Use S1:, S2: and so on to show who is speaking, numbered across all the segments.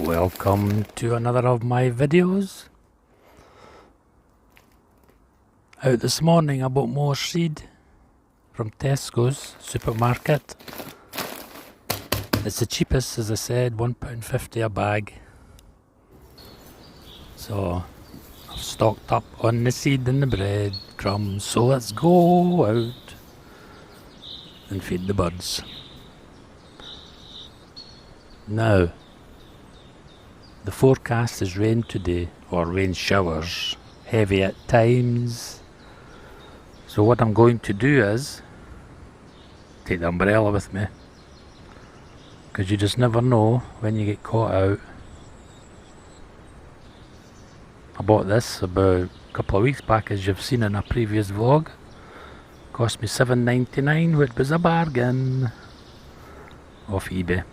S1: Welcome to another of my videos. Out this morning I bought more seed from Tesco's supermarket. It's the cheapest, as I said, £1.50 a bag. So I've stocked up on the seed and the bread crumbs, so let's go out and feed the birds. Now, the forecast is rain today, or rain showers, heavy at times. So what I'm going to do is take the umbrella with me, because you just never know when you get caught out. I bought this about a couple of weeks back, as you've seen in a previous vlog. Cost me $7.99, which was a bargain off eBay.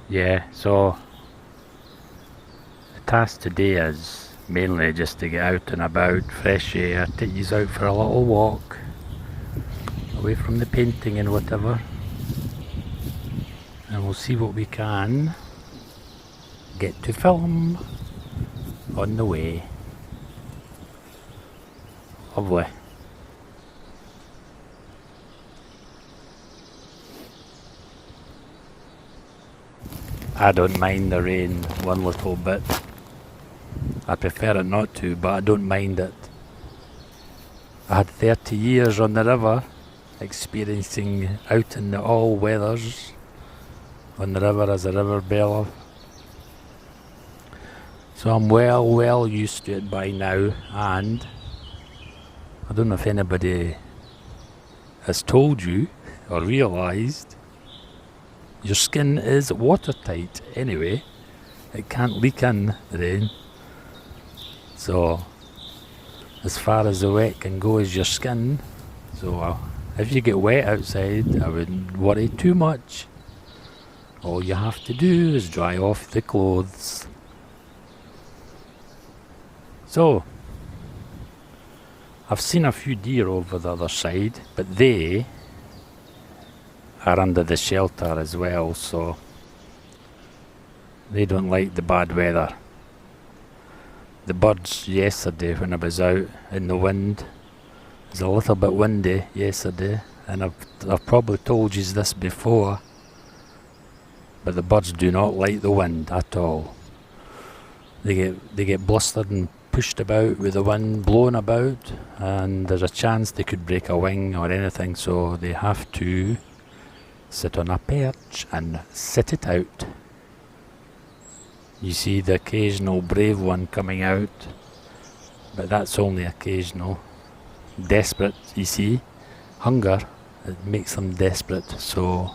S1: Yeah, so the task today is mainly just to get out and about, fresh air, take you out for a little walk, away from the painting and whatever. And we'll see what we can get to film on the way. Lovely. I don't mind the rain one little bit. I prefer it not to, but I don't mind it. I had 30 years on the river, experiencing out in the all weathers on the river as a river bailiff. So I'm well used to it by now, and I don't know if anybody has told you or realised, your skin is watertight anyway. It can't leak in the rain. So as far as the wet can go is your skin. So if you get wet outside, I wouldn't worry too much. All you have to do is dry off the clothes. So I've seen a few deer over the other side, but they are under the shelter as well, so they don't like the bad weather. The birds yesterday, when I was out in the wind, it was a little bit windy yesterday, and I've probably told you this before, but the birds do not like the wind at all. They get blustered and pushed about with the wind blowing about, and there's a chance they could break a wing or anything, so they have to sit on a perch and sit it out. You see the occasional brave one coming out, but that's only occasional. Desperate, you see, hunger, it makes them desperate. So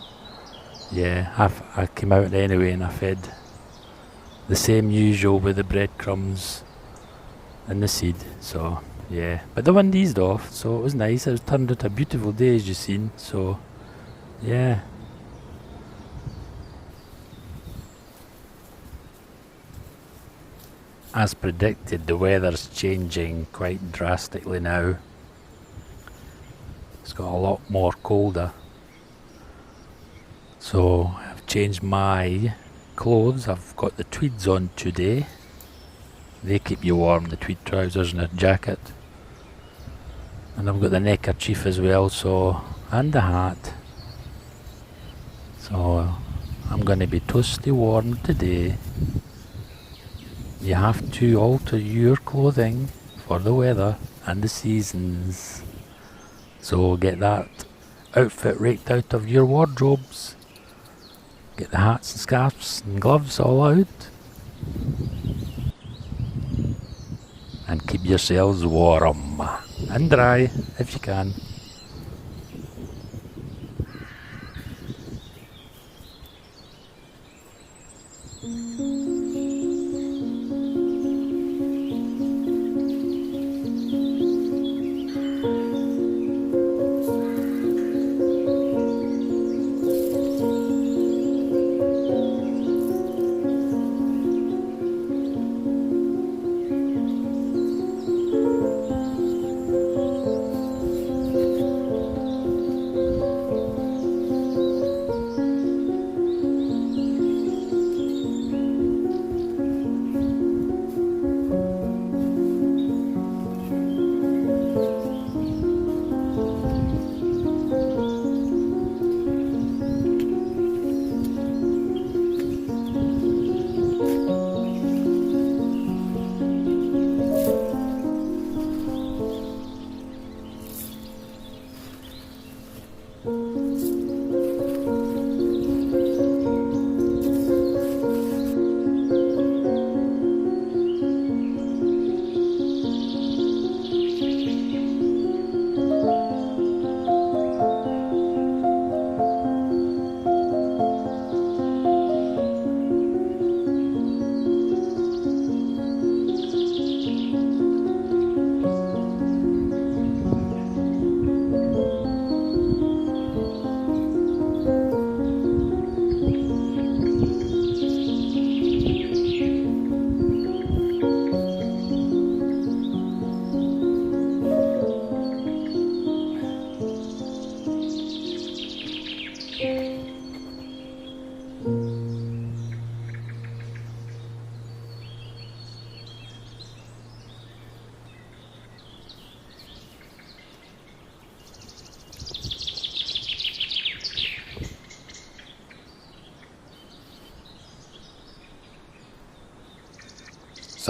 S1: yeah, I came out anyway and I fed the same usual with the breadcrumbs and the seed. So yeah, but the wind eased off, so it was nice. It turned out a beautiful day, as you've seen. So yeah. As predicted, the weather's changing quite drastically now. It's got a lot more colder. So I've changed my clothes. I've got the tweeds on today. They keep you warm, the tweed trousers and a jacket. And I've got the neckerchief as well, and the hat. So I'm going to be toasty warm today. You have to alter your clothing for the weather and the seasons. So get that outfit raked out of your wardrobes. Get the hats and scarves and gloves all out. And keep yourselves warm and dry if you can.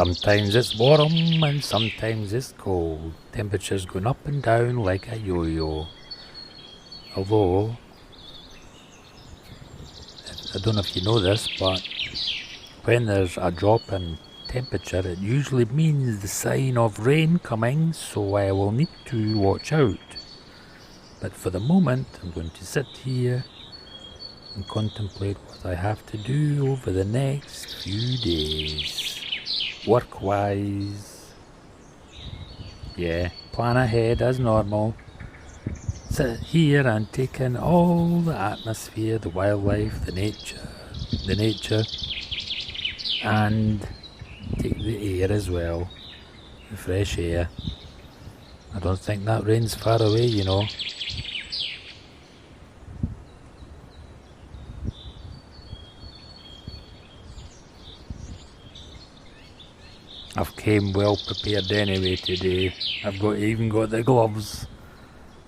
S1: Sometimes it's warm and sometimes it's cold. Temperatures going up and down like a yo-yo. Although, I don't know if you know this, but when there's a drop in temperature, it usually means the sign of rain coming, so I will need to watch out. But for the moment, I'm going to sit here and contemplate what I have to do over the next few days. Work-wise. Yeah, plan ahead as normal. Sit here and take in all the atmosphere, the wildlife, the nature, and take the air as well, the fresh air. I don't think that rain's far away, you know. I've came well prepared anyway today. I've even got the gloves.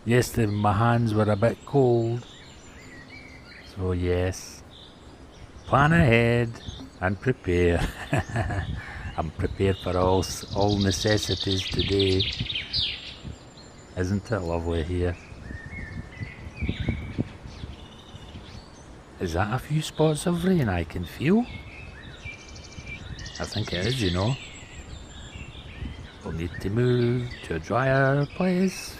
S1: Yesterday my hands were a bit cold. So yes, plan ahead and prepare. I'm prepared for all necessities today. Isn't it lovely here? Is that a few spots of rain I can feel? I think it is, you know. We'll need to move to a drier place.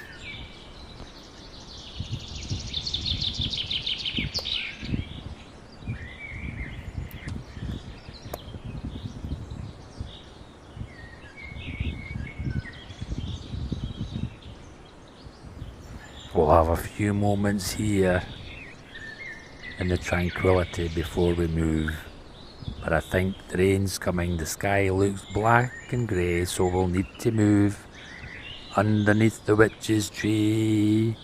S1: We'll have a few moments here in the tranquility before we move. But I think the rain's coming, the sky looks black and grey, so we'll need to move underneath the witch's tree.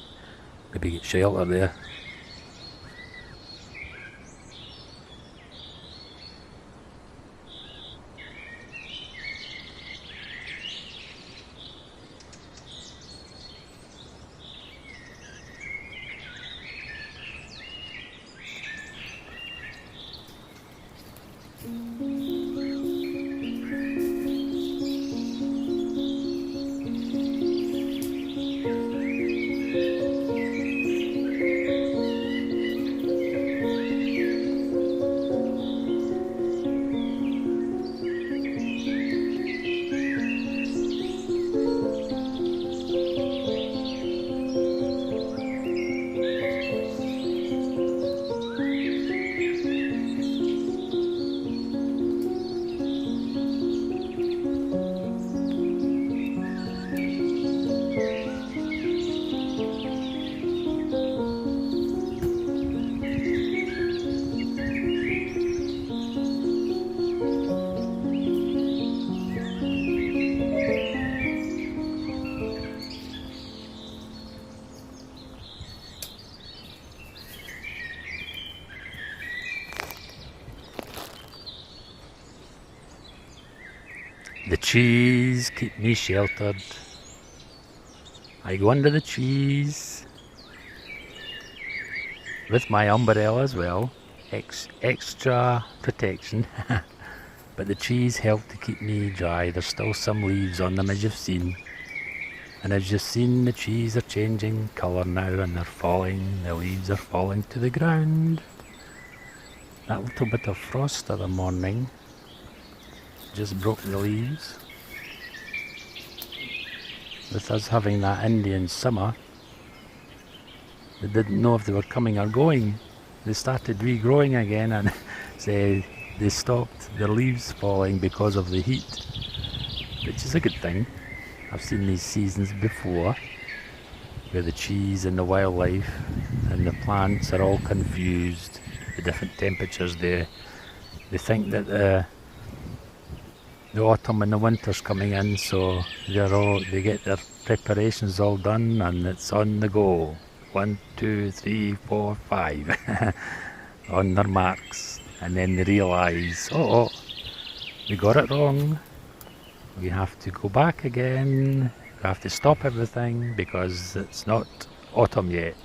S1: Maybe get shelter there. The trees keep me sheltered. I go under the trees with my umbrella as well, extra protection. But the trees help to keep me dry. There's still some leaves on them, as you've seen. And as you've seen, the trees are changing colour now and they're falling. The leaves are falling to the ground. That little bit of frost of the morning just broke the leaves. With us having that Indian summer, they didn't know if they were coming or going. They started regrowing again and they stopped their leaves falling because of the heat, which is a good thing. I've seen these seasons before where the trees and the wildlife and the plants are all confused. The different temperatures there. They think that the autumn and the winter's coming in, so they get their preparations all done and it's on the go. 1, 2, 3, 4, 5 on their marks, and then they realise, oh, we got it wrong. We have to go back again. We have to stop everything because it's not autumn yet.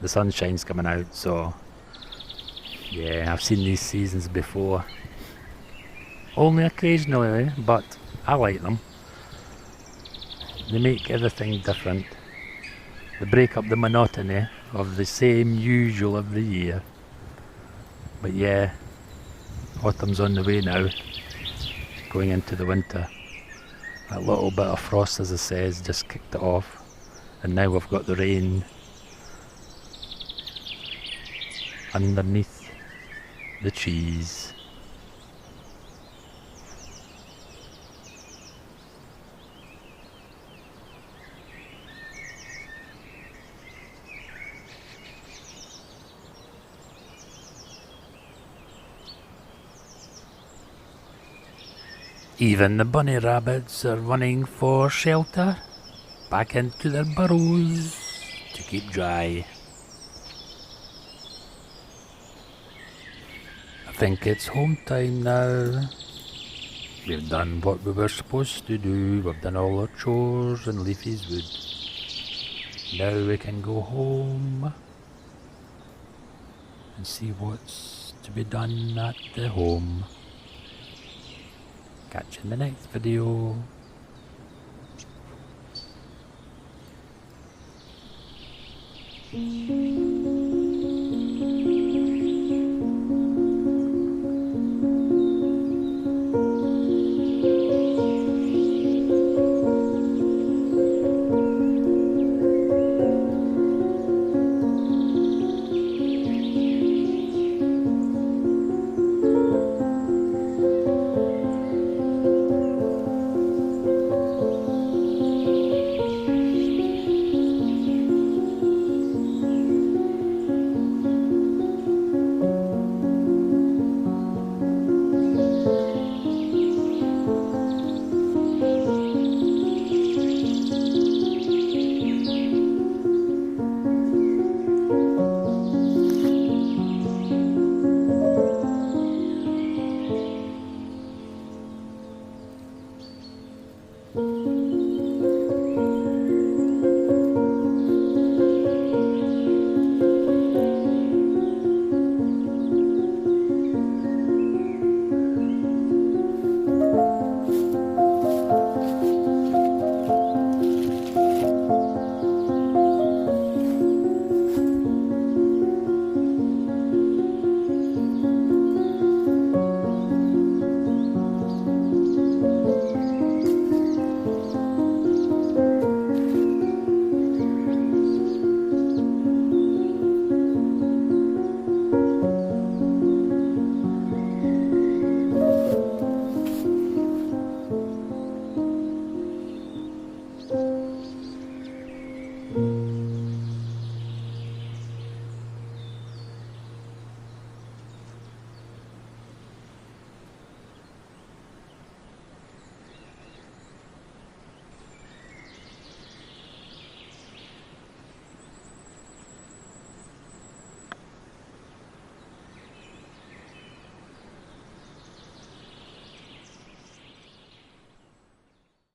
S1: The sunshine's coming out, so yeah, I've seen these seasons before. Only occasionally, but I like them. They make everything different. They break up the monotony of the same usual every year. But yeah, autumn's on the way now, going into the winter. That little bit of frost, as I says, just kicked it off. And now we've got the rain underneath the trees. Even the bunny rabbits are running for shelter, back into their burrows to keep dry. I think it's home time now. We've done what we were supposed to do. We've done all our chores in Leafy's Wood. Now we can go home and see what's to be done at the home. Catch you in the next video.